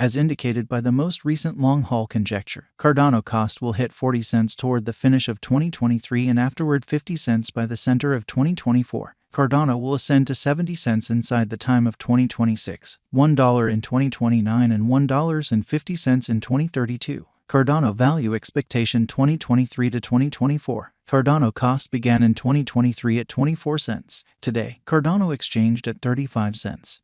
As indicated by the most recent long-haul conjecture, Cardano cost will hit 40 cents toward the finish of 2023 and afterward 50 cents by the center of 2024. Cardano will ascend to 70 cents inside the time of 2026, $1 in 2029 and $1.50 in 2032. Cardano value expectation 2023 to 2024. Cardano cost began in 2023 at 24 cents. Today, Cardano exchanged at 35 cents.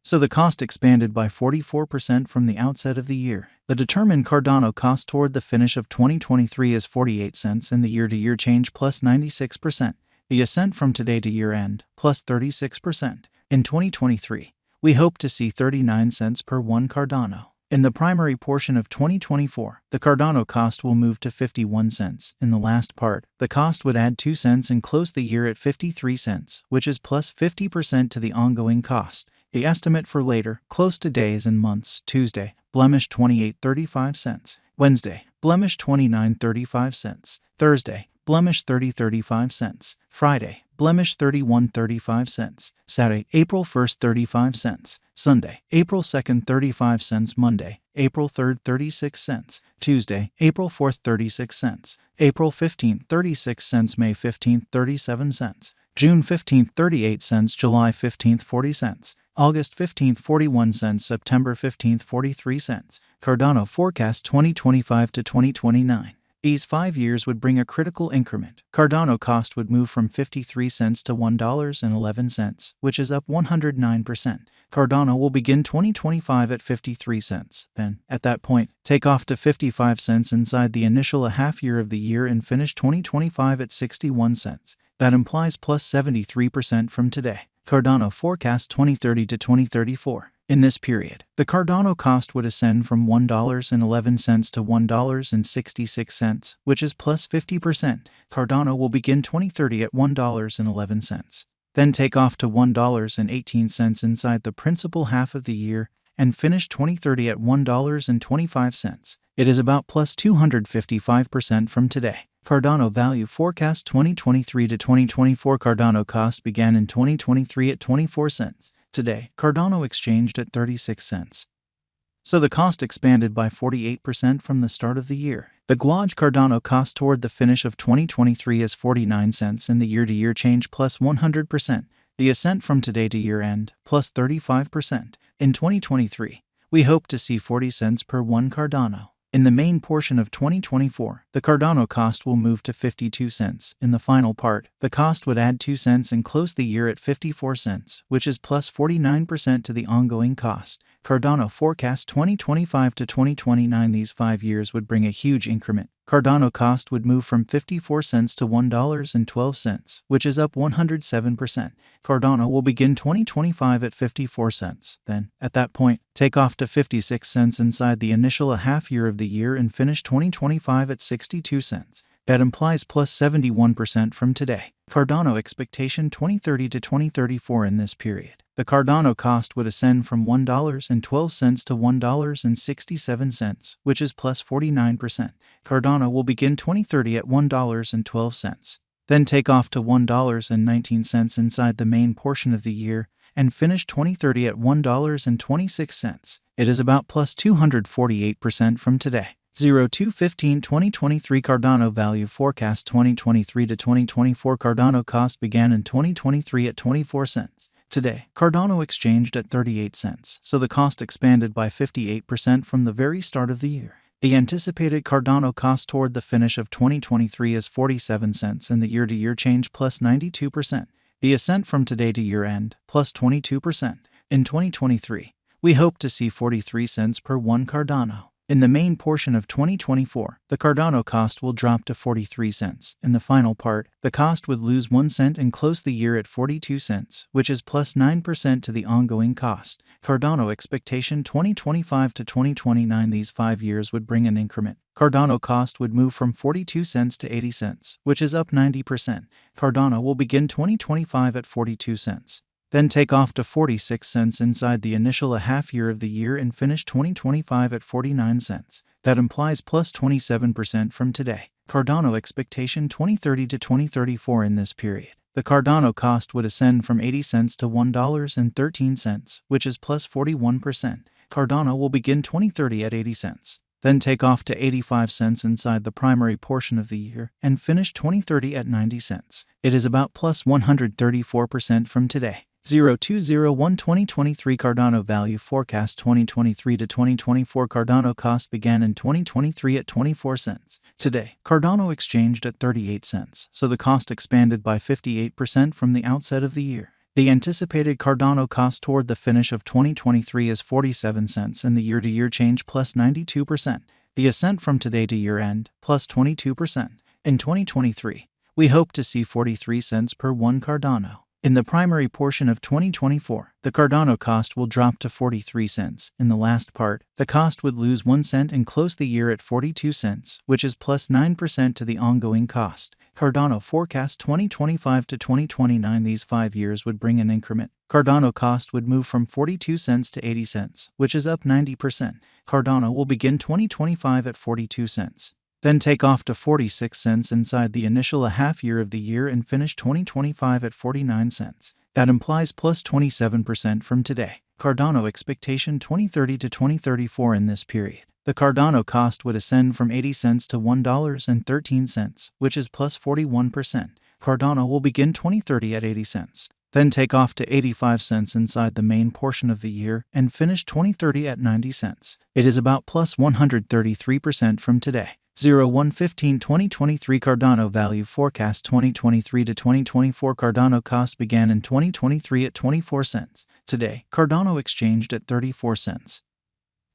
So the cost expanded by 44% from the outset of the year. The determined Cardano cost toward the finish of 2023 is 48 cents and the year-to-year change plus 96%. The ascent from today to year-end, plus 36%. In 2023, we hope to see 39 cents per one Cardano. In the primary portion of 2024, the Cardano cost will move to 51 cents. In the last part, the cost would add 2 cents and close the year at 53 cents, which is plus 50% to the ongoing cost. The estimate for later, close to days and months: Tuesday, blemish 28.35 cents. Wednesday, blemish 29.35 cents. Thursday, blemish 30.35 cents. Friday, blemish 31.35 cents. Saturday, April 1st, 35 cents. Sunday, April 2nd, 35 cents. Monday, April 3rd, 36 cents. Tuesday, April 4th, 36 cents. April 15th, 36 cents. May 15th, 37 cents. June 15th, 38 cents. July 15th, 40 cents. August 15th, 41 cents. September 15th, 43 cents. Cardano forecast 2025 to 2029. These 5 years would bring a critical increment. Cardano cost would move from 53 cents to $1.11, which is up 109%. Cardano will begin 2025 at 53 cents. Then, at that point, take off to 55 cents inside the initial half year of the year and finish 2025 at 61 cents. That implies plus 73% from today. Cardano forecast 2030 to 2034. In this period, the Cardano cost would ascend from $1.11 to $1.66, which is plus 50%. Cardano will begin 2030 at $1.11, then take off to $1.18 inside the principal half of the year, and finish 2030 at $1.25. It is about plus 255% from today. Cardano value forecast 2023 to 2024. Cardano cost began in 2023 at 24 cents. Today, Cardano exchanged at 36 cents. So the cost expanded by 48% from the start of the year. The Guaj Cardano cost toward the finish of 2023 is 49 cents and the year-to-year change plus 100%. The ascent from today to year-end, plus 35%. In 2023, we hope to see 40 cents per one Cardano. In the main portion of 2024, the Cardano cost will move to 52 cents. In the final part, the cost would add 2 cents and close the year at 54 cents, which is plus 49% to the ongoing cost. Cardano forecast 2025 to 2029. These 5 years would bring a huge increment. Cardano cost would move from 54 cents to $1.12, which is up 107%. Cardano will begin 2025 at 54 cents. Then, at that point, take off to 56 cents inside the initial half year of the year and finish 2025 at 62 cents. That implies plus 71% from today. Cardano expectation 2030 to 2034. In this period, the Cardano cost would ascend from $1.12 to $1.67, which is plus 49%. Cardano will begin 2030 at $1.12, then take off to $1.19 inside the main portion of the year, and finish 2030 at $1.26. It is about plus 248% from today. 02/15/2023 Cardano value forecast 2023 to 2024. Cardano cost began in 2023 at 24 cents. Today, Cardano exchanged at 38 cents, so the cost expanded by 58% from the very start of the year. The anticipated Cardano cost toward the finish of 2023 is 47 cents and the year-to-year change plus 92%. The ascent from today to year-end, plus 22%. In 2023, we hope to see 43 cents per one Cardano. In the main portion of 2024, the Cardano cost will drop to 43 cents. In the final part, the cost would lose 1 cent and close the year at 42 cents, which is plus 9% to the ongoing cost. Cardano expectation 2025 to 2029. These 5 years would bring an increment. Cardano cost would move from 42 cents to 80 cents, which is up 90%. Cardano will begin 2025 at 42 cents. Then take off to 46 cents inside the initial half year of the year and finish 2025 at 49 cents. That implies plus 27% from today. Cardano expectation 2030 to 2034. In this period, the Cardano cost would ascend from 80 cents to $1.13, which is plus 41%. Cardano will begin 2030 at 80 cents. Then take off to 85 cents inside the primary portion of the year and finish 2030 at 90 cents. It is about plus 134% from today. 0201-2023 Cardano Value Forecast 2023 to 2024 Cardano cost began in 2023 at 24 cents. Today, Cardano exchanged at 38 cents, so the cost expanded by 58% from the outset of the year. The anticipated Cardano cost toward the finish of 2023 is 47 cents and the year-to-year change plus 92%. The ascent from today to year-end plus 22%. In 2023, we hope to see 43 cents per one Cardano. In the primary portion of 2024, the Cardano cost will drop to 43 cents. In the last part, the cost would lose 1 cent and close the year at 42 cents, which is plus 9% to the ongoing cost. Cardano forecast 2025 to 2029. These 5 years would bring an increment. Cardano cost would move from 42 cents to 80 cents, which is up 90%. Cardano will begin 2025 at 42 cents. Then take off to 46 cents inside the initial half year of the year and finish 2025 at 49 cents. That implies plus 27% from today. Cardano expectation 2030 to 2034 in this period. The Cardano cost would ascend from 80 cents to $1.13, which is plus 41%. Cardano will begin 2030 at 80 cents. Then take off to 85 cents inside the main portion of the year and finish 2030 at 90 cents. It is about plus 133% from today. 01/15/2023 Cardano Value Forecast 2023 to 2024 Cardano cost began in 2023 at 24 cents. Today, Cardano exchanged at 34 cents.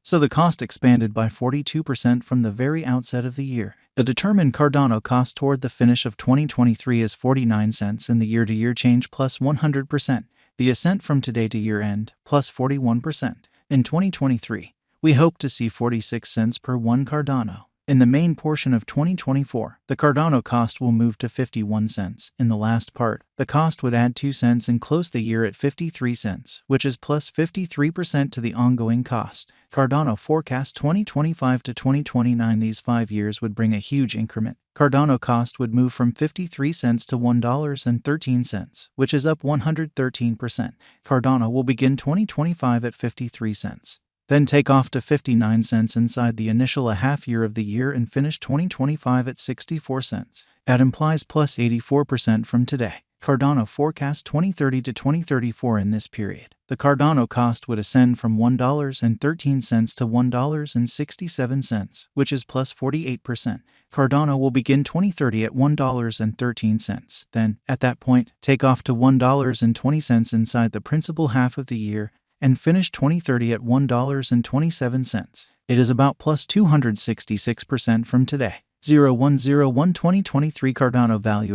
So the cost expanded by 42% from the very outset of the year. The determined Cardano cost toward the finish of 2023 is 49 cents and the year-to-year change plus 100%. The ascent from today to year-end plus 41%. In 2023, we hope to see 46 cents per one Cardano. In the main portion of 2024, the Cardano cost will move to 51 cents. In the last part, the cost would add 2 cents and close the year at 53 cents, which is plus 53% to the ongoing cost. Cardano forecast 2025 to 2029. These 5 years would bring a huge increment. Cardano cost would move from 53 cents to $1.13, which is up 113%. Cardano will begin 2025 at 53 cents. Then take off to 59 cents inside the initial half year of the year and finish 2025 at 64 cents. That implies plus 84% from today. Cardano forecast 2030 to 2034 in this period. The Cardano cost would ascend from $1.13 to $1.67, which is plus 48%. Cardano will begin 2030 at $1.13. Then, at that point, take off to $1.20 inside the principal half of the year and finish 2030 at $1.27. It is about plus 266% from today. 01/01/2023 Cardano Value